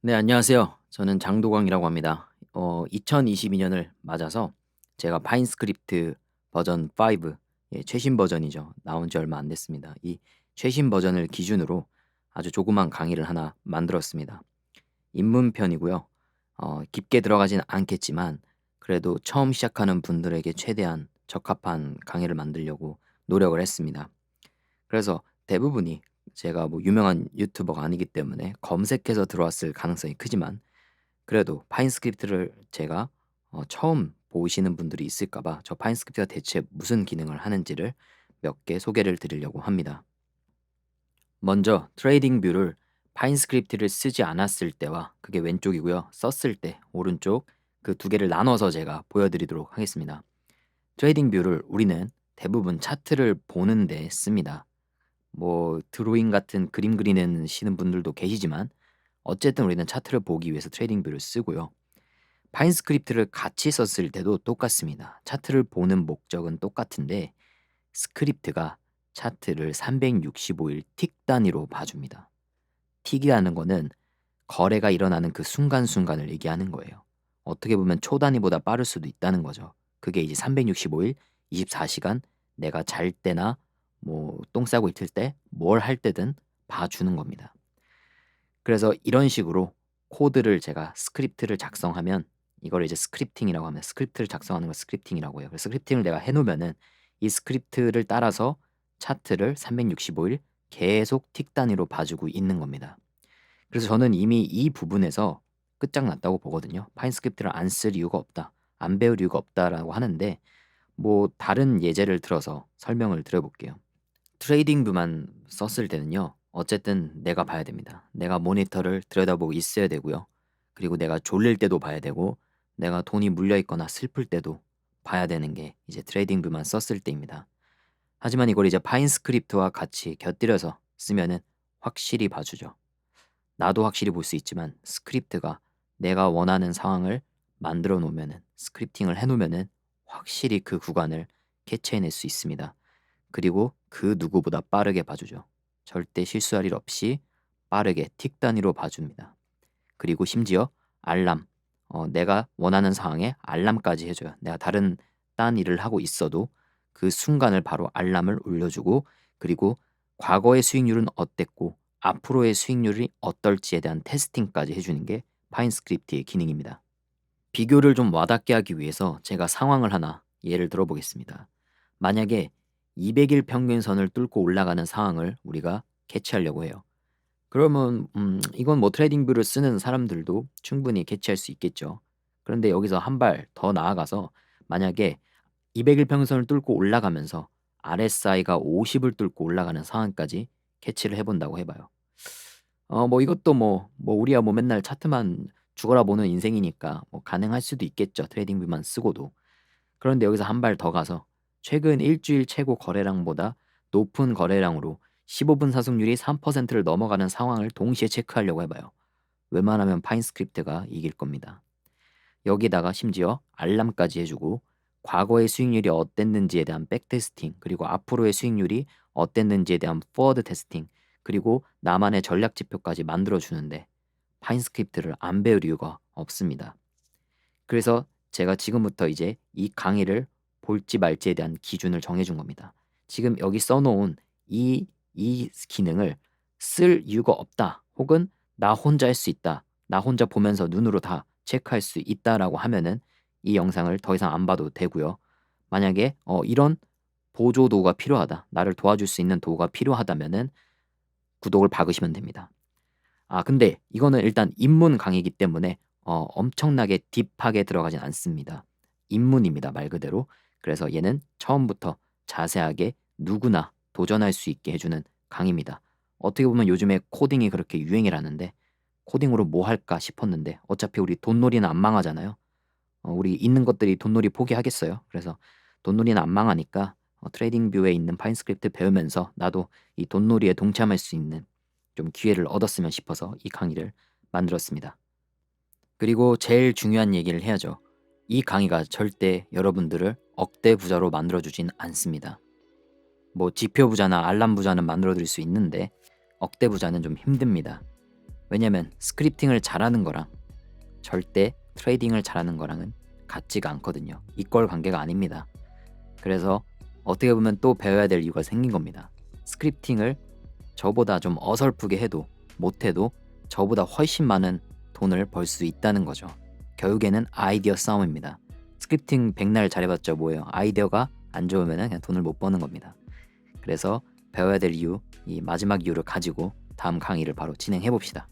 네, 안녕하세요. 저는 장도광이라고 합니다. 2022년을 맞아서 제가 파인스크립트 버전 5, 예, 최신 버전이죠. 나온 지 얼마 안 됐습니다. 이 최신 버전을 기준으로 아주 조그만 강의를 하나 만들었습니다. 입문편이고요. 깊게 들어가진 않겠지만 그래도 처음 시작하는 분들에게 최대한 적합한 강의를 만들려고 노력을 했습니다. 그래서 대부분이 제가 뭐 유명한 유튜버가 아니기 때문에 검색해서 들어왔을 가능성이 크지만 그래도 파인스크립트를 제가 처음 보시는 분들이 있을까 봐 저 파인스크립트가 대체 무슨 기능을 하는지를 몇 개 소개를 드리려고 합니다. 먼저 트레이딩 뷰를 파인스크립트를 쓰지 않았을 때와 그게 왼쪽이고요. 썼을 때 오른쪽 그 두 개를 나눠서 제가 보여드리도록 하겠습니다. 트레이딩 뷰를 우리는 대부분 차트를 보는 데 씁니다. 뭐 드로잉 같은 그림 그리는 시는 분들도 계시지만 어쨌든 우리는 차트를 보기 위해서 트레이딩 뷰를 쓰고요. 파인스크립트를 같이 썼을 때도 똑같습니다. 차트를 보는 목적은 똑같은데 스크립트가 차트를 365일 틱 단위로 봐줍니다. 틱이라는 거는 거래가 일어나는 그 순간순간을 얘기하는 거예요. 어떻게 보면 초 단위보다 빠를 수도 있다는 거죠. 그게 이제 365일 24시간 내가 잘 때나 뭐 똥 싸고 있을 때 뭘 할 때든 봐주는 겁니다. 그래서 이런 식으로 코드를 제가 스크립트를 작성하면 이걸 이제 스크립팅이라고 하면 스크립트를 작성하는 걸 스크립팅이라고 해요. 그래서 스크립팅을 내가 해 놓으면은 이 스크립트를 따라서 차트를 365일 계속 틱 단위로 봐주고 있는 겁니다. 그래서 저는 이미 이 부분에서 끝장났다고 보거든요. '파인스크립트를 안 쓸 이유가 없다. 안 배울 이유가 없다.'라고 하는데 뭐 다른 예제를 들어서 설명을 드려 볼게요. 트레이딩 뷰만 썼을 때는요. 어쨌든 내가 봐야 됩니다. 내가 모니터를 들여다보고 있어야 되고요. 그리고 내가 졸릴 때도 봐야 되고 내가 돈이 물려 있거나 슬플 때도 봐야 되는 게 이제 트레이딩 뷰만 썼을 때입니다. 하지만 이걸 이제 파인스크립트와 같이 곁들여서 쓰면은 확실히 봐주죠. 나도 확실히 볼 수 있지만 스크립트가 내가 원하는 상황을 만들어 놓으면은 스크립팅을 해 놓으면은 확실히 그 구간을 캐치해낼 수 있습니다. 그리고 그 누구보다 빠르게 봐주죠. 절대 실수할 일 없이 빠르게 틱 단위로 봐줍니다. 그리고 심지어 알람, 내가 원하는 상황에 알람까지 해줘요. 내가 다른 딴 일을 하고 있어도 그 순간을 바로 알람을 울려주고 그리고 과거의 수익률은 어땠고 앞으로의 수익률이 어떨지에 대한 테스팅까지 해주는 게 파인스크립트의 기능입니다. 비교를 좀 와닿게 하기 위해서 제가 상황을 하나 예를 들어보겠습니다. 만약에 200일 평균선을 뚫고 올라가는 상황을 우리가 캐치하려고 해요. 그러면 이건 뭐 트레이딩 뷰를 쓰는 사람들도 충분히 캐치할 수 있겠죠. 그런데 여기서 한 발 더 나아가서 만약에 200일 평균선을 뚫고 올라가면서 RSI가 50을 뚫고 올라가는 상황까지 캐치를 해 본다고 해 봐요. 뭐 이것도 뭐 우리야 뭐 맨날 차트만 죽어라 보는 인생이니까 뭐 가능할 수도 있겠죠, 트레이딩 뷰만 쓰고도. 그런데 여기서 한 발 더 가서 최근 일 주일 최고 거래량보다 높은 거래량으로 15분 사속률이 3%를 넘어가는 상황을 동시에 체크하려고 해 봐요. 웬만하면 파인스크립트가 이길 겁니다. 여기다가 심지어 알람까지 해 주고 과거의 수익률이 어땠는지에 대한 백테스팅 그리고 앞으로의 수익률이 어땠는지에 대한 포워드 테스팅 그리고 나만의 전략 지표까지 만들어 주는데 파인스크립트를 안 배울 이유가 없습니다. 그래서 제가 지금부터 이제 이 강의를 볼지 말지에 대한 기준을 정해 준 겁니다. 지금 여기 써 놓은 이 기능을 쓸 이유가 없다. 혹은 나 혼자 할 수 있다. 나 혼자 보면서 눈으로 다 체크할 수 있다라고 하면은 이 영상을 더 이상 안 봐도 되고요. 만약에 이런 보조 도구가 필요하다. 나를 도와줄 수 있는 도구가 필요하다면은 구독을 박으시면 됩니다. 근데 이거는 일단 입문 강의이기 때문에 엄청나게 딥하게 들어가진 않습니다. 입문입니다, 말 그대로. 그래서 얘는 처음부터 자세하게 누구나 도전할 수 있게 해 주는 강의입니다. 어떻게 보면 요즘에 코딩이 그렇게 유행이라는데 '코딩으로 뭐 할까?' 싶었는데 어차피 우리 돈놀이는 안 망하잖아요. 우리 있는 것들이 돈놀이 포기하겠어요? 그래서 돈놀이는 안 망하니까 트레이딩 뷰에 있는 파인스크립트 배우면서 나도 이 돈놀이에 동참할 수 있는 좀 기회를 얻었으면 싶어서 이 강의를 만들었습니다. 그리고 제일 중요한 얘기를 해야죠. 이 강의가 절대 여러분들을 억대 부자로 만들어 주진 않습니다. 뭐 지표 부자나 알람 부자는 만들어 드릴 수 있는데 억대 부자는 좀 힘듭니다. 왜냐면 스크립팅을 잘하는 거랑 절대 트레이딩을 잘하는 거랑은 같지가 않거든요. 이권 관계가 아닙니다. 그래서 어떻게 보면 또 배워야 될 이유가 생긴 겁니다. 스크립팅을 저보다 좀 어설프게 해도 못해도 저보다 훨씬 많은 돈을 벌 수 있다는 거죠. 결국에는 아이디어 싸움입니다. 스크립팅 백날 잘해봤자 뭐예요? 아이디어가 안 좋으면 그냥 돈을 못 버는 겁니다. 그래서 배워야 될 이유, 이 마지막 이유를 가지고 다음 강의를 바로 진행해 봅시다.